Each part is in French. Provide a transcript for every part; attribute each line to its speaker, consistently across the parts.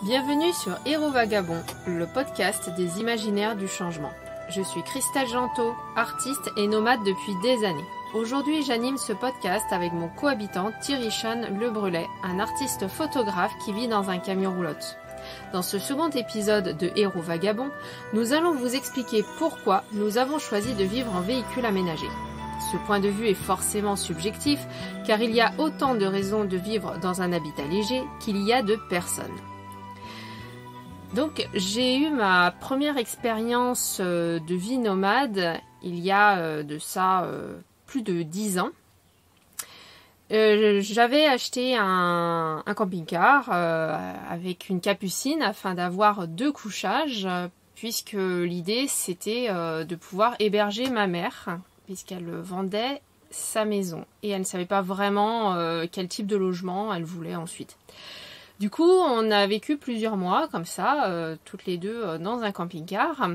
Speaker 1: Bienvenue sur Héros Vagabond, le podcast des imaginaires du changement. Je suis Christelle Gentot, artiste et nomade depuis des années. Aujourd'hui, j'anime ce podcast avec mon cohabitant Thierry Sean Le Brelet, un artiste photographe qui vit dans un camion roulotte. Dans ce second épisode de Héros Vagabond, nous allons vous expliquer pourquoi nous avons choisi de vivre en véhicule aménagé. Ce point de vue est forcément subjectif, car il y a autant de raisons de vivre dans un habitat léger qu'il y a de personnes. Donc j'ai eu ma première expérience de vie nomade il y a de ça plus de 10 ans. J'avais acheté un camping-car avec une capucine afin d'avoir 2 couchages, puisque l'idée c'était de pouvoir héberger ma mère, puisqu'elle vendait sa maison et elle ne savait pas vraiment quel type de logement elle voulait ensuite. Du coup, on a vécu plusieurs mois comme ça, toutes les deux dans un camping-car.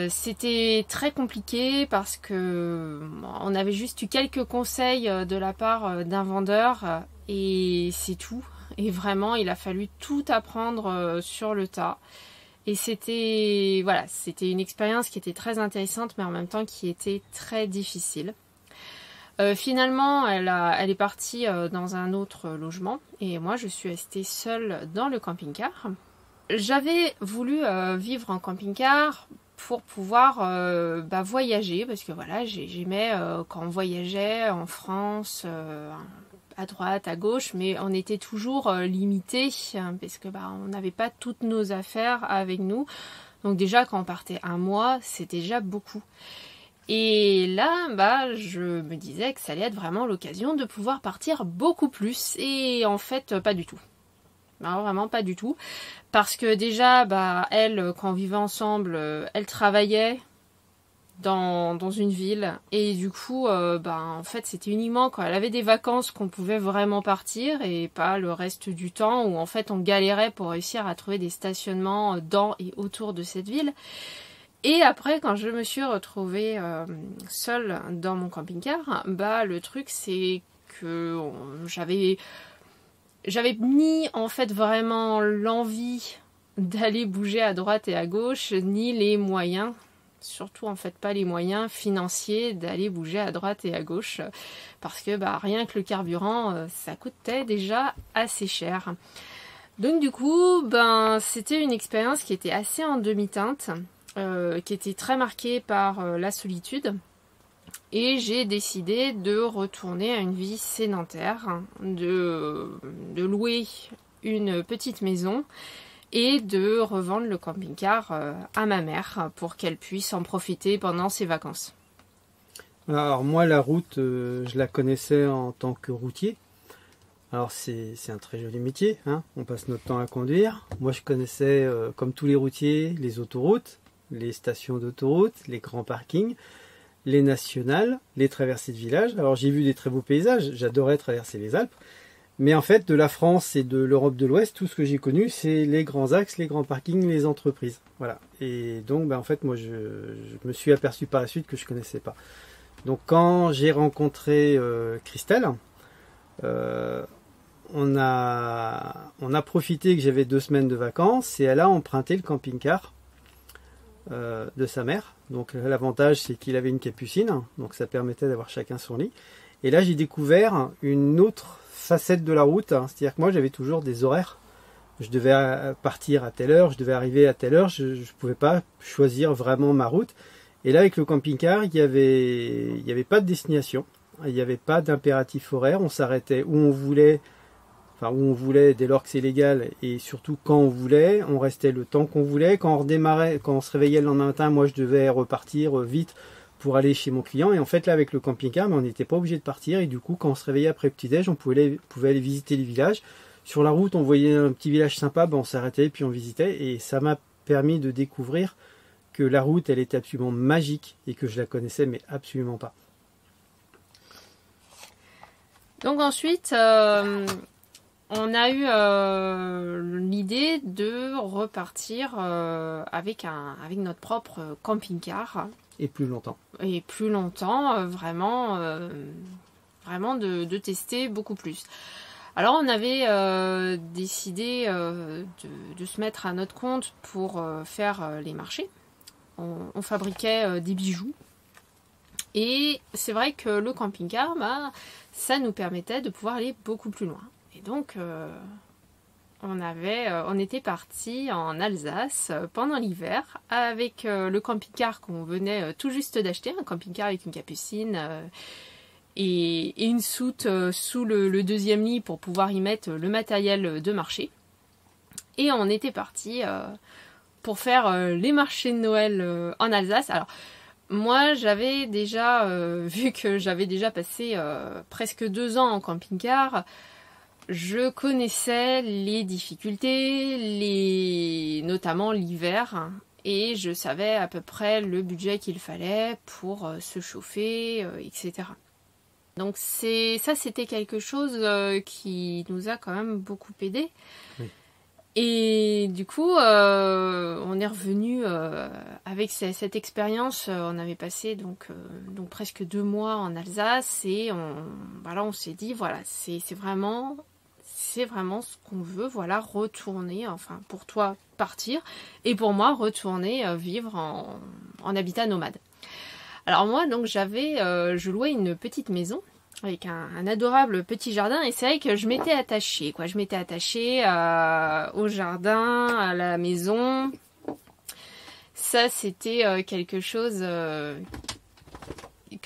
Speaker 1: C'était très compliqué parce que on avait juste eu quelques conseils de la part d'un vendeur et c'est tout. Et vraiment, il a fallu tout apprendre sur le tas. Et c'était une expérience qui était très intéressante, mais en même temps qui était très difficile. Finalement, elle est partie dans un autre logement et moi je suis restée seule dans le camping-car. J'avais voulu vivre en camping-car pour pouvoir voyager, parce que voilà, j'aimais quand on voyageait en France, à droite, à gauche, mais on était toujours limité parce que on n'avait pas toutes nos affaires avec nous. Donc déjà quand on partait un mois, c'était déjà beaucoup. Et là, je me disais que ça allait être vraiment l'occasion de pouvoir partir beaucoup plus. Et en fait, pas du tout. Non, vraiment pas du tout. Parce que déjà, elle, quand on vivait ensemble, elle travaillait dans une ville. Et du coup, en fait, c'était uniquement quand elle avait des vacances qu'on pouvait vraiment partir. Et pas le reste du temps où en fait on galérait pour réussir à trouver des stationnements dans et autour de cette ville. Et après, quand je me suis retrouvée seule dans mon camping-car, le truc c'est que j'avais ni en fait vraiment l'envie d'aller bouger à droite et à gauche, ni les moyens, surtout en fait pas les moyens financiers d'aller bouger à droite et à gauche, parce que rien que le carburant, ça coûtait déjà assez cher. Donc du coup, c'était une expérience qui était assez en demi-teinte. Qui était très marquée par la solitude, et j'ai décidé de retourner à une vie sédentaire, de louer une petite maison et de revendre le camping-car à ma mère pour qu'elle puisse en profiter pendant ses vacances.
Speaker 2: Alors moi la route, je la connaissais en tant que routier. Alors c'est un très joli métier, hein, on passe notre temps à conduire. Moi je connaissais, comme tous les routiers, les autoroutes, les stations d'autoroute, les grands parkings, les nationales, les traversées de villages. Alors j'ai vu des très beaux paysages, j'adorais traverser les Alpes. Mais en fait, de la France et de l'Europe de l'Ouest, tout ce que j'ai connu, c'est les grands axes, les grands parkings, les entreprises. Voilà. Et donc, en fait, moi, je me suis aperçu par la suite que je connaissais pas. Donc quand j'ai rencontré Christelle, on a profité que j'avais 2 semaines de vacances et elle a emprunté le camping-car de sa mère. Donc l'avantage c'est qu'il avait une capucine, donc ça permettait d'avoir chacun son lit. Et là j'ai découvert une autre facette de la route, c'est-à-dire que moi j'avais toujours des horaires. Je devais partir à telle heure, je devais arriver à telle heure, je ne pouvais pas choisir vraiment ma route. Et là avec le camping-car, il y avait pas de destination, il n'y avait pas d'impératif horaire, on s'arrêtait où on voulait dès lors que c'est légal, et surtout quand on voulait, on restait le temps qu'on voulait. Quand on redémarrait, quand on se réveillait le lendemain matin, moi je devais repartir vite pour aller chez mon client. Et en fait là avec le camping-car, on n'était pas obligé de partir, et du coup quand on se réveillait après le petit-déj, on pouvait aller visiter les villages. Sur la route on voyait un petit village sympa, on s'arrêtait puis on visitait, et ça m'a permis de découvrir que la route elle était absolument magique et que je la connaissais mais absolument pas.
Speaker 1: Donc ensuite, on a eu l'idée de repartir avec notre propre camping-car.
Speaker 2: Et plus longtemps.
Speaker 1: Et plus longtemps, vraiment de tester beaucoup plus. Alors on avait décidé de se mettre à notre compte pour faire les marchés. On fabriquait des bijoux. Et c'est vrai que le camping-car, ça nous permettait de pouvoir aller beaucoup plus loin. Et donc on était parti en Alsace pendant l'hiver avec le camping-car qu'on venait tout juste d'acheter, un camping-car avec une capucine et une soute sous le deuxième lit pour pouvoir y mettre le matériel de marché. Et on était parti pour faire les marchés de Noël en Alsace. Alors moi j'avais déjà, vu que j'avais déjà passé presque 2 ans en camping-car, je connaissais les difficultés, notamment l'hiver, et je savais à peu près le budget qu'il fallait pour se chauffer, etc. Donc c'était quelque chose qui nous a quand même beaucoup aidé. Oui. Et du coup, on est revenu avec cette expérience. On avait passé donc presque 2 mois en Alsace et on s'est dit voilà, c'est vraiment ce qu'on veut, voilà, retourner, enfin pour toi partir et pour moi retourner vivre en habitat nomade. Alors moi donc je louais une petite maison avec un adorable petit jardin et c'est vrai que je m'étais attachée au jardin, à la maison. Ça c'était quelque chose que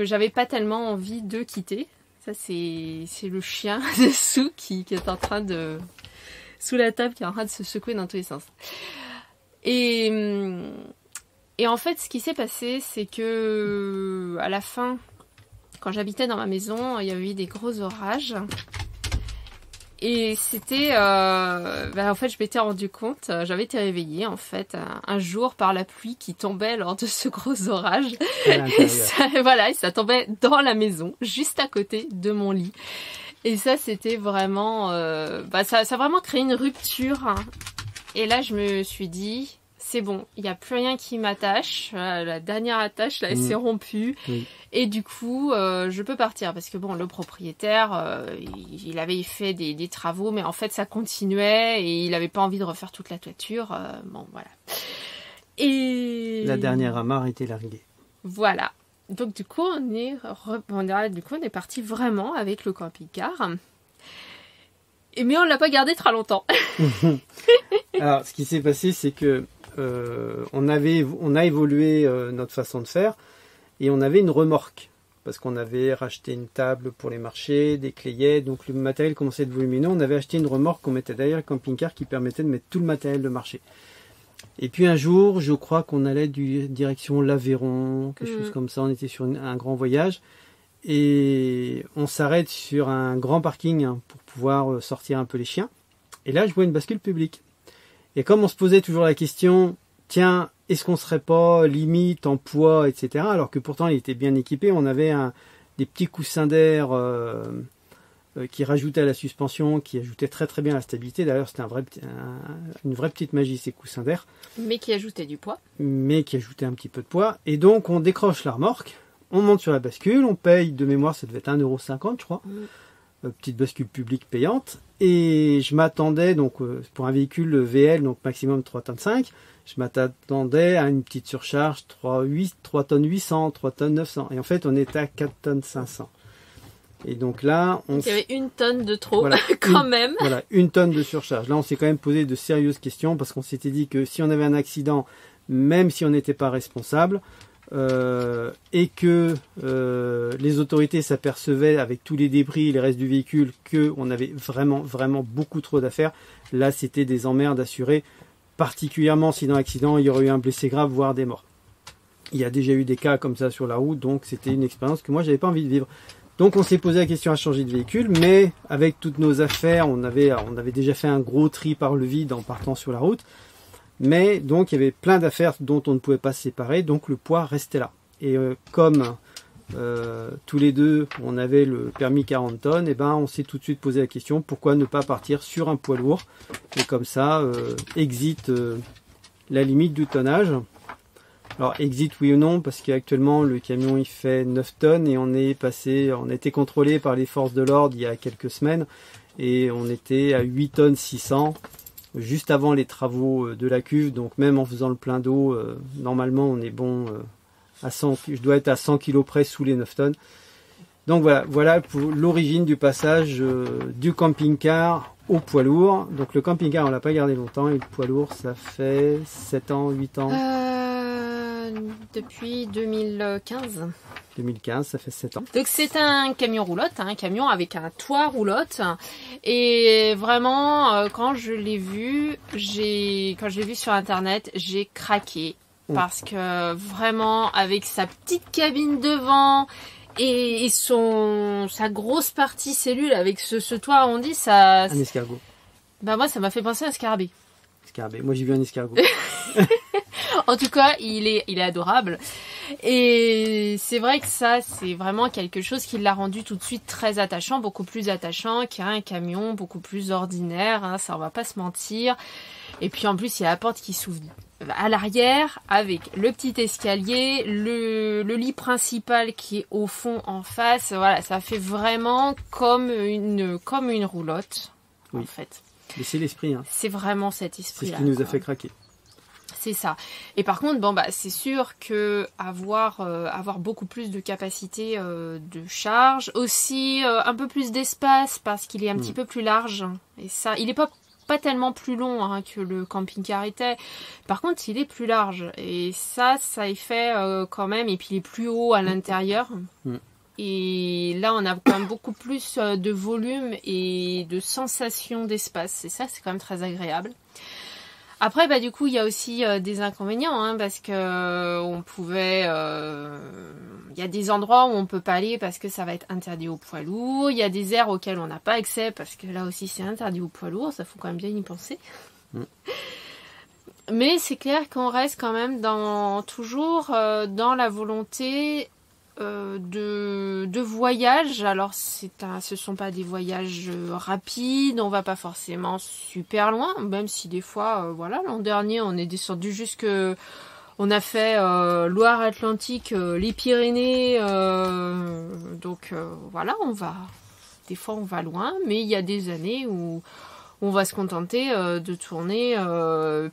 Speaker 1: j'avais pas tellement envie de quitter. Ça c'est le chien dessous qui est en train de sous la table, qui est en train de se secouer dans tous les sens. Et en fait ce qui s'est passé c'est que à la fin, quand j'habitais dans ma maison, il y avait eu des gros orages. Et c'était... en fait, je m'étais rendu compte, j'avais été réveillée, en fait, un jour par la pluie qui tombait lors de ce gros orage. Et ça tombait dans la maison, juste à côté de mon lit. Et ça, c'était vraiment... ça a vraiment créé une rupture. Et là, je me suis dit... C'est bon, il n'y a plus rien qui m'attache. La dernière attache, là, elle s'est rompue. Oui. Et du coup, je peux partir. Parce que bon, le propriétaire, il avait fait des travaux, mais en fait, ça continuait. Et il n'avait pas envie de refaire toute la toiture. Bon, voilà. Et... La dernière amarre était larguée. Voilà. Donc du coup, on est parti vraiment avec le camping-car. Mais on ne l'a pas gardé très longtemps.
Speaker 2: Alors, ce qui s'est passé, c'est que on a évolué notre façon de faire et on avait une remorque parce qu'on avait racheté une table pour les marchés, des clayets, donc le matériel commençait à être volumineux. On avait acheté une remorque qu'on mettait derrière le camping-car qui permettait de mettre tout le matériel de marché. Et puis un jour, je crois qu'on allait direction l'Aveyron, quelque chose comme ça. On était sur un grand voyage et on s'arrête sur un grand parking pour pouvoir sortir un peu les chiens. Et là, je vois une bascule publique. Et comme on se posait toujours la question, tiens, est-ce qu'on serait pas limite en poids, etc. Alors que pourtant, il était bien équipé. On avait des petits coussins d'air qui rajoutaient à la suspension, qui ajoutaient très très bien à la stabilité. D'ailleurs, c'était une vraie petite magie, ces coussins d'air.
Speaker 1: Mais qui ajoutaient du poids.
Speaker 2: Mais qui ajoutaient un petit peu de poids. Et donc, on décroche la remorque, on monte sur la bascule, on paye, de mémoire, ça devait être 1,50 €, je crois. Petite bascule publique payante. Et je m'attendais, donc pour un véhicule VL, donc maximum 3,5 tonnes, je m'attendais à une petite surcharge 3 tonnes 800, 3 tonnes 900. Et en fait, on était à 4 tonnes 500. Et donc là,
Speaker 1: il y avait 1 tonne de trop, voilà, même.
Speaker 2: Voilà, 1 tonne de surcharge. Là, on s'est quand même posé de sérieuses questions parce qu'on s'était dit que si on avait un accident, même si on n'était pas responsable, et que les autorités s'apercevaient avec tous les débris et les restes du véhicule qu'on avait vraiment beaucoup trop d'affaires, là c'était des emmerdes assurées, particulièrement si dans l'accident il y aurait eu un blessé grave, voire des morts. Il y a déjà eu des cas comme ça sur la route, donc c'était une expérience que moi j'avais pas envie de vivre. Donc on s'est posé la question à changer de véhicule, mais avec toutes nos affaires, on avait déjà fait un gros tri par le vide en partant sur la route. Mais donc il y avait plein d'affaires dont on ne pouvait pas se séparer, donc le poids restait là. Et comme tous les deux on avait le permis 40 tonnes, et ben on s'est tout de suite posé la question pourquoi ne pas partir sur un poids lourd et comme ça exit la limite du tonnage. Alors exit oui ou non parce qu'actuellement le camion il fait 9 tonnes et on a été contrôlé par les forces de l'ordre il y a quelques semaines et on était à 8 tonnes 600 juste avant les travaux de la cuve. Donc même en faisant le plein d'eau, normalement on est bon à 100, je dois être à 100 kg près sous les 9 tonnes. Donc voilà pour l'origine du passage du camping-car au poids lourd. Donc le camping-car on l'a pas gardé longtemps et le poids lourd ça fait 7 ans, 8 ans.
Speaker 1: Depuis 2015.
Speaker 2: 2015, ça fait 7 ans.
Speaker 1: Donc c'est un camion roulotte, un camion avec un toit roulotte. Et vraiment, quand je l'ai vu sur internet, j'ai craqué. Parce que vraiment, avec sa petite cabine devant et sa grosse partie cellule avec ce toit arrondi, ça...
Speaker 2: Un escargot.
Speaker 1: Bah moi, ça m'a fait penser à un scarabée.
Speaker 2: Scarabée. Moi, j'ai vu un escargot.
Speaker 1: En tout cas, il est adorable. Et c'est vrai que ça, c'est vraiment quelque chose qui l'a rendu tout de suite très attachant, beaucoup plus attachant qu'un camion, beaucoup plus ordinaire, hein, ça on va pas se mentir. Et puis en plus, il y a la porte qui s'ouvre à l'arrière avec le petit escalier, le lit principal qui est au fond en face. Voilà, ça fait vraiment comme une roulotte,
Speaker 2: oui.
Speaker 1: En fait.
Speaker 2: Mais c'est l'esprit. Hein.
Speaker 1: C'est vraiment cet esprit-là.
Speaker 2: C'est ce qui nous a fait craquer.
Speaker 1: C'est ça. Et par contre, c'est sûr que avoir beaucoup plus de capacité de charge, aussi un peu plus d'espace parce qu'il est un petit peu plus large. Et ça, il n'est pas tellement plus long hein, que le camping-car était. Par contre, il est plus large. Et ça y fait quand même. Et puis, il est plus haut à l'intérieur. Et là, on a quand même beaucoup plus de volume et de sensation d'espace. Et ça, c'est quand même très agréable. Après, du coup, il y a aussi des inconvénients, hein, parce que on pouvait... il y a des endroits où on peut pas aller parce que ça va être interdit aux poids lourds. Il y a des aires auxquelles on n'a pas accès parce que là aussi, c'est interdit aux poids lourds. Ça faut quand même bien y penser. Mais c'est clair qu'on reste quand même toujours dans la volonté... de voyage. Alors ce sont pas des voyages rapides, on va pas forcément super loin, même si des fois l'an dernier on est descendu on a fait Loire-Atlantique, les Pyrénées, donc des fois on va loin, mais il y a des années où on va se contenter de tourner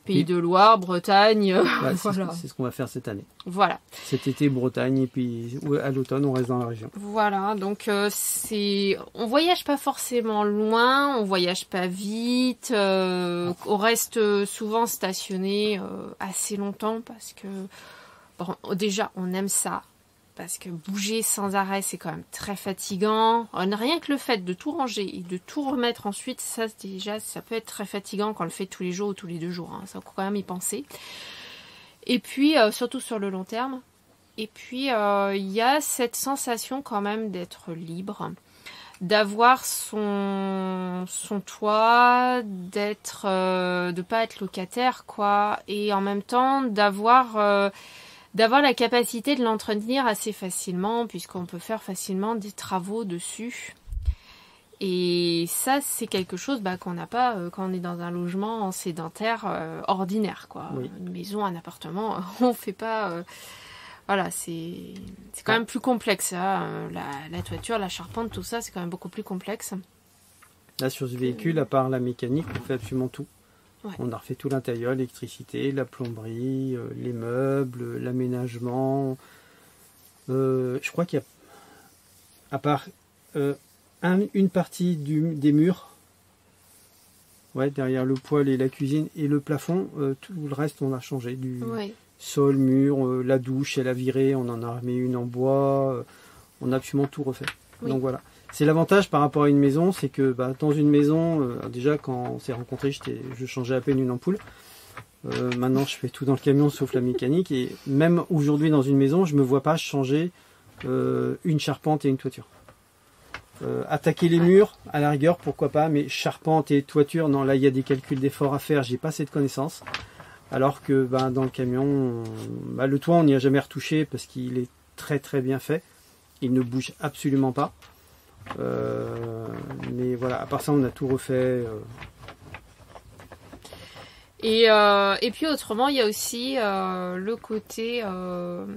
Speaker 1: Pays de Loire, Bretagne.
Speaker 2: Voilà. C'est ce qu'on va faire cette année.
Speaker 1: Voilà.
Speaker 2: Cet été, Bretagne, et puis à l'automne, on reste dans la région.
Speaker 1: Voilà, donc on voyage pas forcément loin, on voyage pas vite, on reste souvent stationné assez longtemps parce que, déjà, on aime ça. Parce que bouger sans arrêt, c'est quand même très fatigant. Rien que le fait de tout ranger et de tout remettre ensuite, ça peut être très fatigant quand on le fait tous les jours ou tous les 2 jours. Hein. Ça faut quand même y penser. Et puis, surtout sur le long terme. Et puis, il y a cette sensation quand même d'être libre, d'avoir son toit, de pas être locataire, quoi. Et en même temps, d'avoir la capacité de l'entretenir assez facilement, puisqu'on peut faire facilement des travaux dessus. Et ça, c'est quelque chose qu'on n'a pas quand on est dans un logement sédentaire ordinaire, quoi. Oui. Une maison, un appartement, on fait pas... c'est quand même plus complexe. Hein. La toiture, la charpente, tout ça, c'est quand même beaucoup plus complexe.
Speaker 2: Là, sur ce véhicule, à part la mécanique, on fait absolument tout. Ouais. On a refait tout l'intérieur, l'électricité, la plomberie, les meubles, l'aménagement. Je crois qu'il y a, à part une partie des murs, derrière le poêle et la cuisine et le plafond, tout le reste on a changé. Sol, mur, la douche, elle a viré, on en a mis une en bois, on a absolument tout refait. Oui. Donc voilà. C'est l'avantage par rapport à une maison, c'est que dans une maison, déjà quand on s'est rencontrés, je changeais à peine une ampoule. Maintenant, je fais tout dans le camion sauf la mécanique. Et même aujourd'hui dans une maison, je ne me vois pas changer une charpente et une toiture. Attaquer les murs, à la rigueur, pourquoi pas, mais charpente et toiture, non, là il y a des calculs d'efforts à faire, j'ai pas cette connaissance. Alors que dans le camion, le toit on n'y a jamais retouché parce qu'il est très très bien fait. Il ne bouge absolument pas. Mais voilà, à part ça on a tout refait.
Speaker 1: Et puis autrement il y a aussi le côté un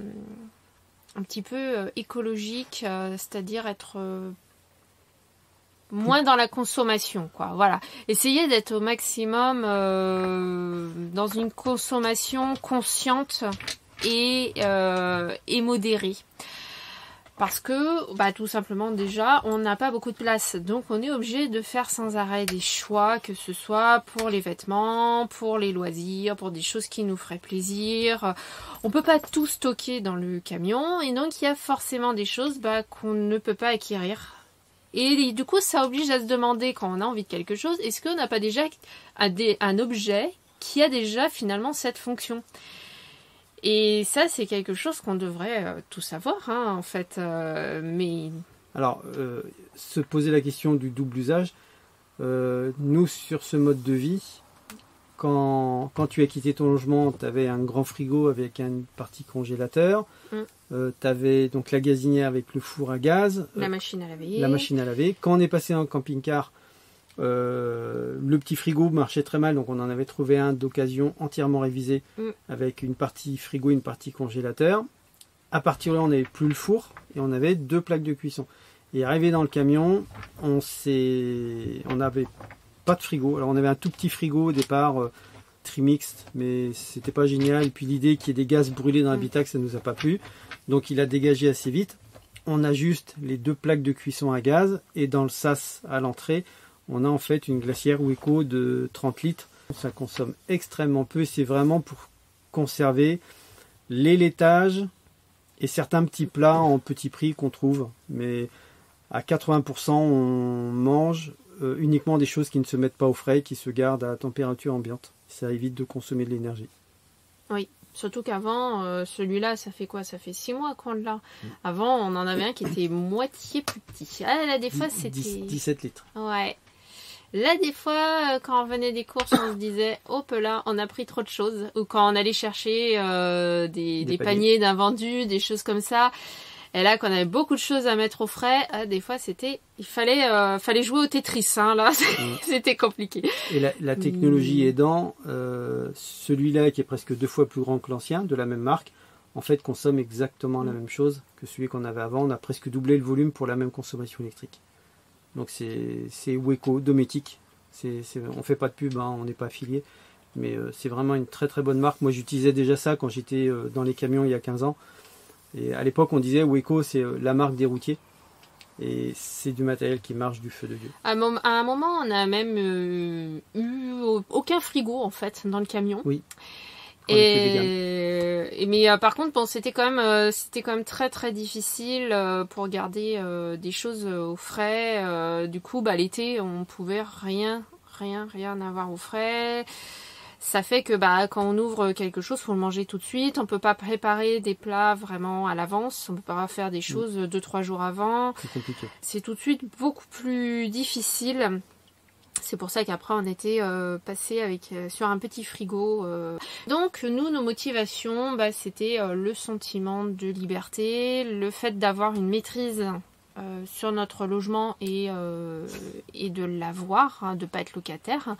Speaker 1: petit peu écologique, c'est-à-dire être moins dans la consommation, quoi. Voilà. Essayez d'être au maximum dans une consommation consciente et modérée. Parce que, tout simplement déjà, on n'a pas beaucoup de place. Donc on est obligé de faire sans arrêt des choix, que ce soit pour les vêtements, pour les loisirs, pour des choses qui nous feraient plaisir. On peut pas tout stocker dans le camion. Et donc il y a forcément des choses qu'on ne peut pas acquérir. Et du coup, ça oblige à se demander, quand on a envie de quelque chose, est-ce qu'on n'a pas déjà un objet qui a déjà finalement cette fonction ? Et ça, c'est quelque chose qu'on devrait tout savoir, en fait. Mais
Speaker 2: alors, se poser la question du double usage, nous, sur ce mode de vie, quand tu as quitté ton logement, tu avais un grand frigo avec une partie congélateur, tu avais donc la gazinière avec le four à gaz,
Speaker 1: la machine à
Speaker 2: laver. Quand on est passé en camping-car, le petit frigo marchait très mal, donc on en avait trouvé un d'occasion entièrement révisé avec une partie frigo et une partie congélateur. À partir de là, on n'avait plus le four et on avait 2 plaques de cuisson. Et arrivé dans le camion, on n'avait pas de frigo. Alors on avait un tout petit frigo au départ, trimixte, mais c'était pas génial. Et puis l'idée qu'il y ait des gaz brûlés dans l'habitacle, ça nous a pas plu. Donc il a dégagé assez vite. On a juste les 2 plaques de cuisson à gaz et dans le sas à l'entrée, on a en fait une glacière Weco de 30 litres. Ça consomme extrêmement peu et c'est vraiment pour conserver les laitages et certains petits plats en petit prix qu'on trouve. Mais à 80%, on mange uniquement des choses qui ne se mettent pas au frais, qui se gardent à température ambiante. Ça évite de consommer de l'énergie.
Speaker 1: Oui, surtout qu'avant, celui-là, ça fait quoi ? Ça fait 6 mois qu'on l'a. Avant, on en avait un qui était moitié plus petit. Ah, là, des fois, c'était...
Speaker 2: 17 litres.
Speaker 1: Ouais. Là, des fois, quand on venait des courses, on se disait, hop là, on a pris trop de choses. Ou quand on allait chercher des paniers d'invendus, des choses comme ça. Et là, quand on avait beaucoup de choses à mettre au frais, des fois, il fallait jouer au Tetris, là. C'était compliqué.
Speaker 2: Et la technologie aidant, celui-là, qui est presque 2 fois plus grand que l'ancien, de la même marque, en fait, consomme exactement la même chose que celui qu'on avait avant. On a presque doublé le volume pour la même consommation électrique. Donc c'est Weco, Dometic. On fait pas de pub, on n'est pas affilié. Mais c'est vraiment une très très bonne marque. Moi j'utilisais déjà ça quand j'étais dans les camions il y a 15 ans. Et à l'époque on disait Weco c'est la marque des routiers. Et c'est du matériel qui marche du feu de Dieu.
Speaker 1: À un moment on a même eu aucun frigo en fait dans le camion.
Speaker 2: Oui.
Speaker 1: Mais par contre, c'était quand même très très difficile pour garder des choses au frais. Du coup, l'été, on pouvait rien avoir au frais. Ça fait que quand on ouvre quelque chose, faut le manger tout de suite. On peut pas préparer des plats vraiment à l'avance. On peut pas faire des choses 2-3 jours avant.
Speaker 2: C'est compliqué.
Speaker 1: C'est tout de suite beaucoup plus difficile. C'est pour ça qu'après on était passé sur un petit frigo. Donc nous, nos motivations, c'était le sentiment de liberté, le fait d'avoir une maîtrise sur notre logement et de l'avoir, de pas être locataire.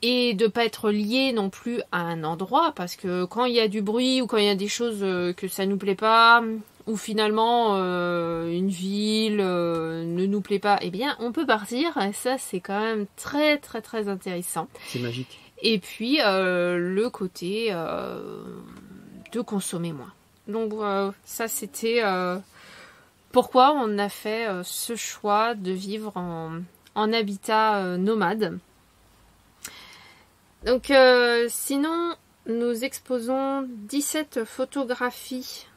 Speaker 1: Et de pas être lié non plus à un endroit, parce que quand il y a du bruit ou quand il y a des choses que ça nous plaît pas, ou finalement une ville ne nous plaît pas, eh bien on peut partir. Et ça c'est quand même très très très intéressant.
Speaker 2: C'est magique.
Speaker 1: Et puis le côté de consommer moins. Donc ça c'était pourquoi on a fait ce choix de vivre en habitat nomade. Donc sinon, nous exposons 17 photographies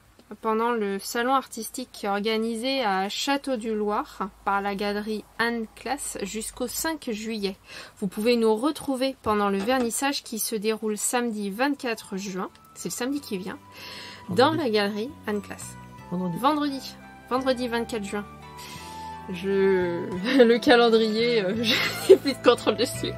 Speaker 1: pendant le salon artistique organisé à Château-du-Loir par la galerie Anne Classe jusqu'au 5 juillet. Vous pouvez nous retrouver pendant le vernissage qui se déroule samedi 24 juin, c'est le samedi qui vient, dans la galerie Anne Classe. Vendredi 24 juin. Le calendrier, je n'ai plus de contrôle dessus.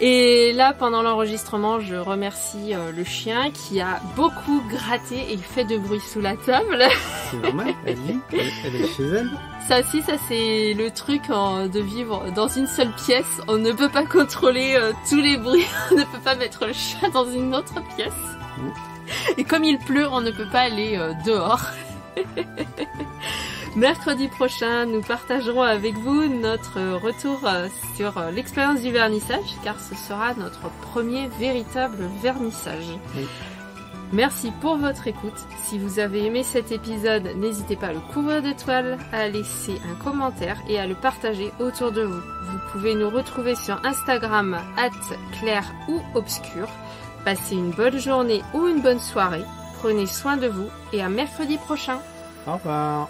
Speaker 1: Et là, pendant l'enregistrement, je remercie le chien qui a beaucoup gratté et il fait de bruit sous la table.
Speaker 2: C'est normal, elle est chez elle.
Speaker 1: Ça c'est le truc de vivre dans une seule pièce. On ne peut pas contrôler tous les bruits, on ne peut pas mettre le chat dans une autre pièce. Et comme il pleut, on ne peut pas aller dehors. Mercredi prochain, nous partagerons avec vous notre retour sur l'expérience du vernissage, car ce sera notre premier véritable vernissage.
Speaker 2: Oui.
Speaker 1: Merci pour votre écoute. Si vous avez aimé cet épisode, n'hésitez pas à le couvrir d'étoiles, à laisser un commentaire et à le partager autour de vous. Vous pouvez nous retrouver sur Instagram @clair ou obscur. Passez une bonne journée ou une bonne soirée. Prenez soin de vous et à mercredi prochain.
Speaker 2: Au revoir.